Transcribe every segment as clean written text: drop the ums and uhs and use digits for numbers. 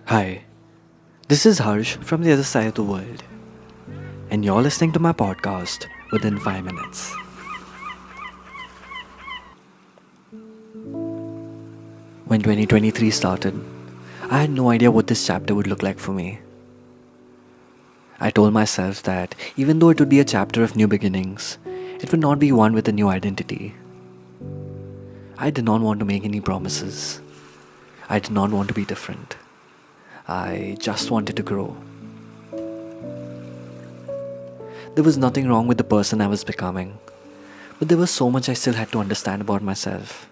Hi, this is Harsh from the other side of the world, and you're listening to my podcast within 5 minutes. When 2023 started, I had no idea what this chapter would look like for me. I told myself that even though it would be a chapter of new beginnings, it would not be one with a new identity. I did not want to make any promises. I did not want to be different. I just wanted to grow. There was nothing wrong with the person I was becoming, but there was so much I still had to understand about myself.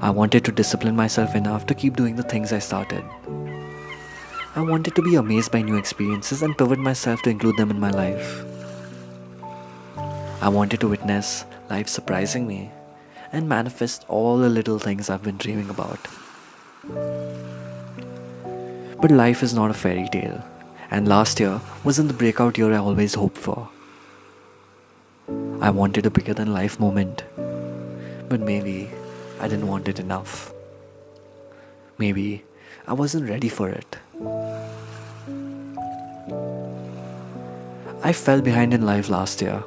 I wanted to discipline myself enough to keep doing the things I started. I wanted to be amazed by new experiences and pivot myself to include them in my life. I wanted to witness life surprising me and manifest all the little things I've been dreaming about. But life is not a fairy tale, and last year wasn't the breakout year I always hoped for. I wanted a bigger than life moment, but maybe I didn't want it enough. Maybe I wasn't ready for it. I fell behind in life last year,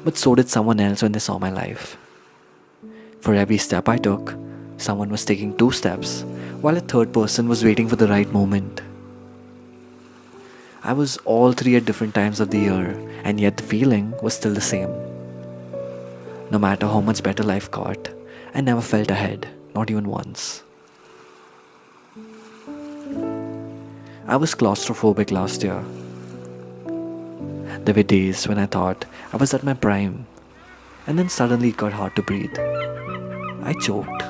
but so did someone else when they saw my life. For every step I took, someone was taking 2 steps, while a third person was waiting for the right moment. I was all 3 at different times of the year, and yet the feeling was still the same. No matter how much better life got, I never felt ahead, not even once. I was claustrophobic last year. There were days when I thought I was at my prime, and then suddenly it got hard to breathe. I choked.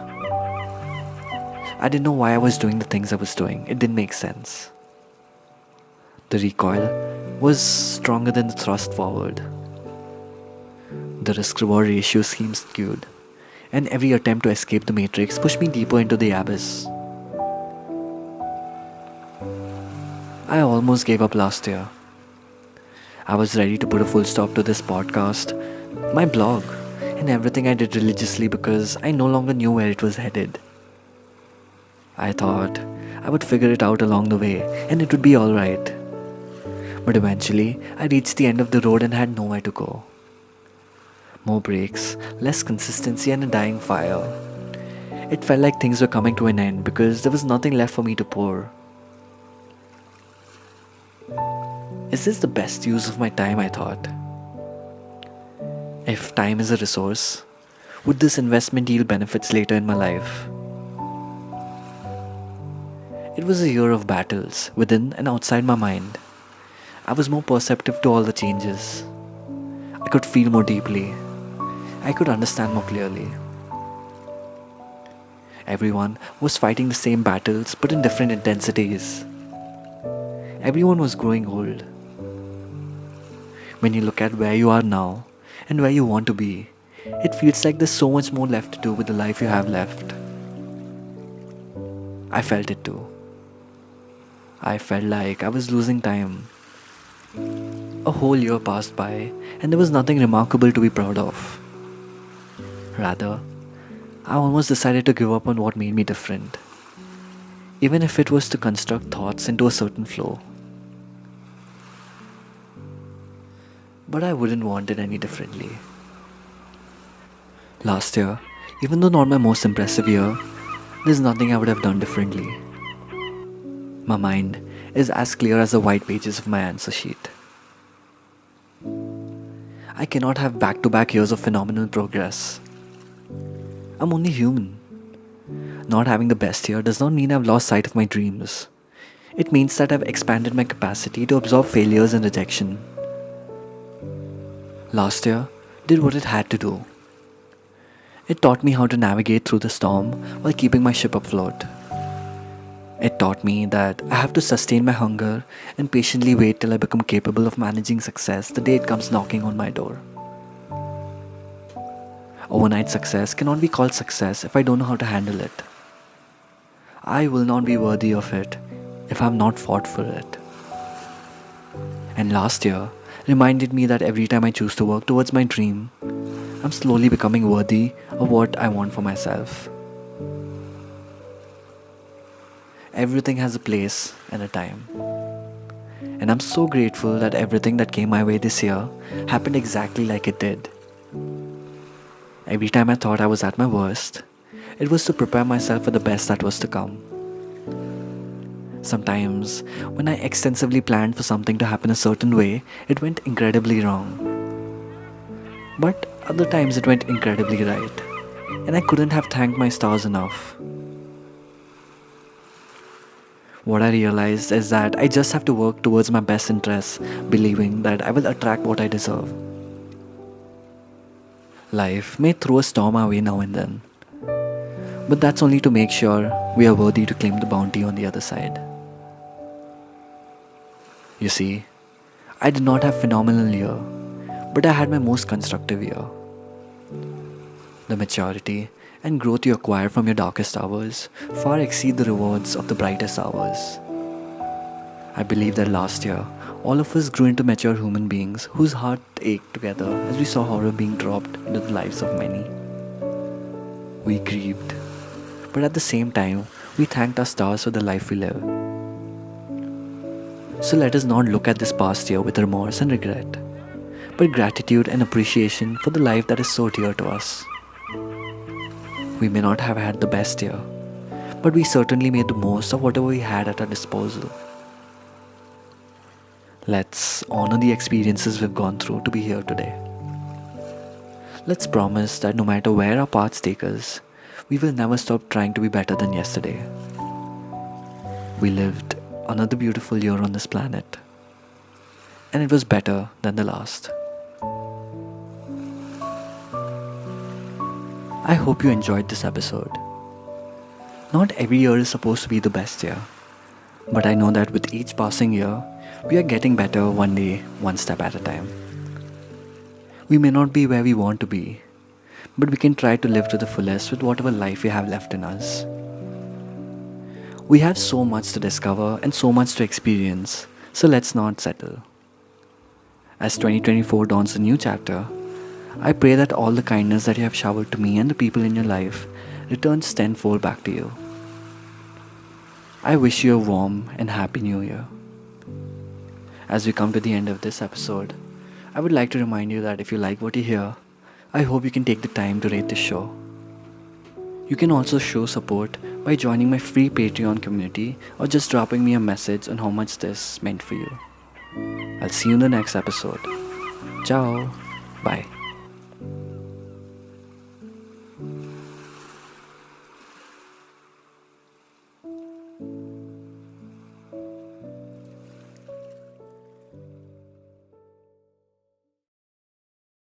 I didn't know why I was doing the things I was doing. It didn't make sense. The recoil was stronger than the thrust forward. The risk-reward ratio seemed skewed, and every attempt to escape the matrix pushed me deeper into the abyss. I almost gave up last year. I was ready to put a full stop to this podcast, my blog, and everything I did religiously because I no longer knew where it was headed. I thought I would figure it out along the way and it would be alright. But eventually, I reached the end of the road and had nowhere to go. More breaks, less consistency, and a dying fire. It felt like things were coming to an end because there was nothing left for me to pour. Is this the best use of my time? I thought. If time is a resource, would this investment yield benefits later in my life? It was a year of battles, within and outside my mind. I was more perceptive to all the changes. I could feel more deeply. I could understand more clearly. Everyone was fighting the same battles but in different intensities. Everyone was growing old. When you look at where you are now and where you want to be, it feels like there's so much more left to do with the life you have left. I felt it too. I felt like I was losing time. A whole year passed by and there was nothing remarkable to be proud of. Rather, I almost decided to give up on what made me different, even if it was to construct thoughts into a certain flow. But I wouldn't want it any differently. Last year, even though not my most impressive year, there's nothing I would have done differently. My mind is as clear as the white pages of my answer sheet. I cannot have back-to-back years of phenomenal progress. I'm only human. Not having the best year does not mean I've lost sight of my dreams. It means that I've expanded my capacity to absorb failures and rejection. Last year did what it had to do. It taught me how to navigate through the storm while keeping my ship afloat. It taught me that I have to sustain my hunger and patiently wait till I become capable of managing success the day it comes knocking on my door. Overnight success cannot be called success if I don't know how to handle it. I will not be worthy of it if I have not fought for it. And last year reminded me that every time I choose to work towards my dream, I'm slowly becoming worthy of what I want for myself. Everything has a place and a time. And I'm so grateful that everything that came my way this year happened exactly like it did. Every time I thought I was at my worst, it was to prepare myself for the best that was to come. Sometimes, when I extensively planned for something to happen a certain way, it went incredibly wrong. But other times it went incredibly right, and I couldn't have thanked my stars enough. What I realized is that I just have to work towards my best interests, believing that I will attract what I deserve. Life may throw a storm our way now and then, but that's only to make sure we are worthy to claim the bounty on the other side. You see, I did not have phenomenal year, but I had my most constructive year. The maturity and growth you acquire from your darkest hours far exceed the rewards of the brightest hours. I believe that last year, all of us grew into mature human beings whose heart ached together as we saw horror being dropped into the lives of many. We grieved, but at the same time, we thanked our stars for the life we live. So let us not look at this past year with remorse and regret, but gratitude and appreciation for the life that is so dear to us. We may not have had the best year, but we certainly made the most of whatever we had at our disposal. Let's honor the experiences we've gone through to be here today. Let's promise that no matter where our paths take us, we will never stop trying to be better than yesterday. We lived another beautiful year on this planet, and it was better than the last. I hope you enjoyed this episode. Not every year is supposed to be the best year, but I know that with each passing year, we are getting better one day, one step at a time. We may not be where we want to be, but we can try to live to the fullest with whatever life we have left in us. We have so much to discover and so much to experience, so let's not settle. As 2024 dawns a new chapter, I pray that all the kindness that you have showered to me and the people in your life returns tenfold back to you. I wish you a warm and happy new year. As we come to the end of this episode, I would like to remind you that if you like what you hear, I hope you can take the time to rate this show. You can also show support by joining my free Patreon community or just dropping me a message on how much this meant for you. I'll see you in the next episode. Ciao. Bye.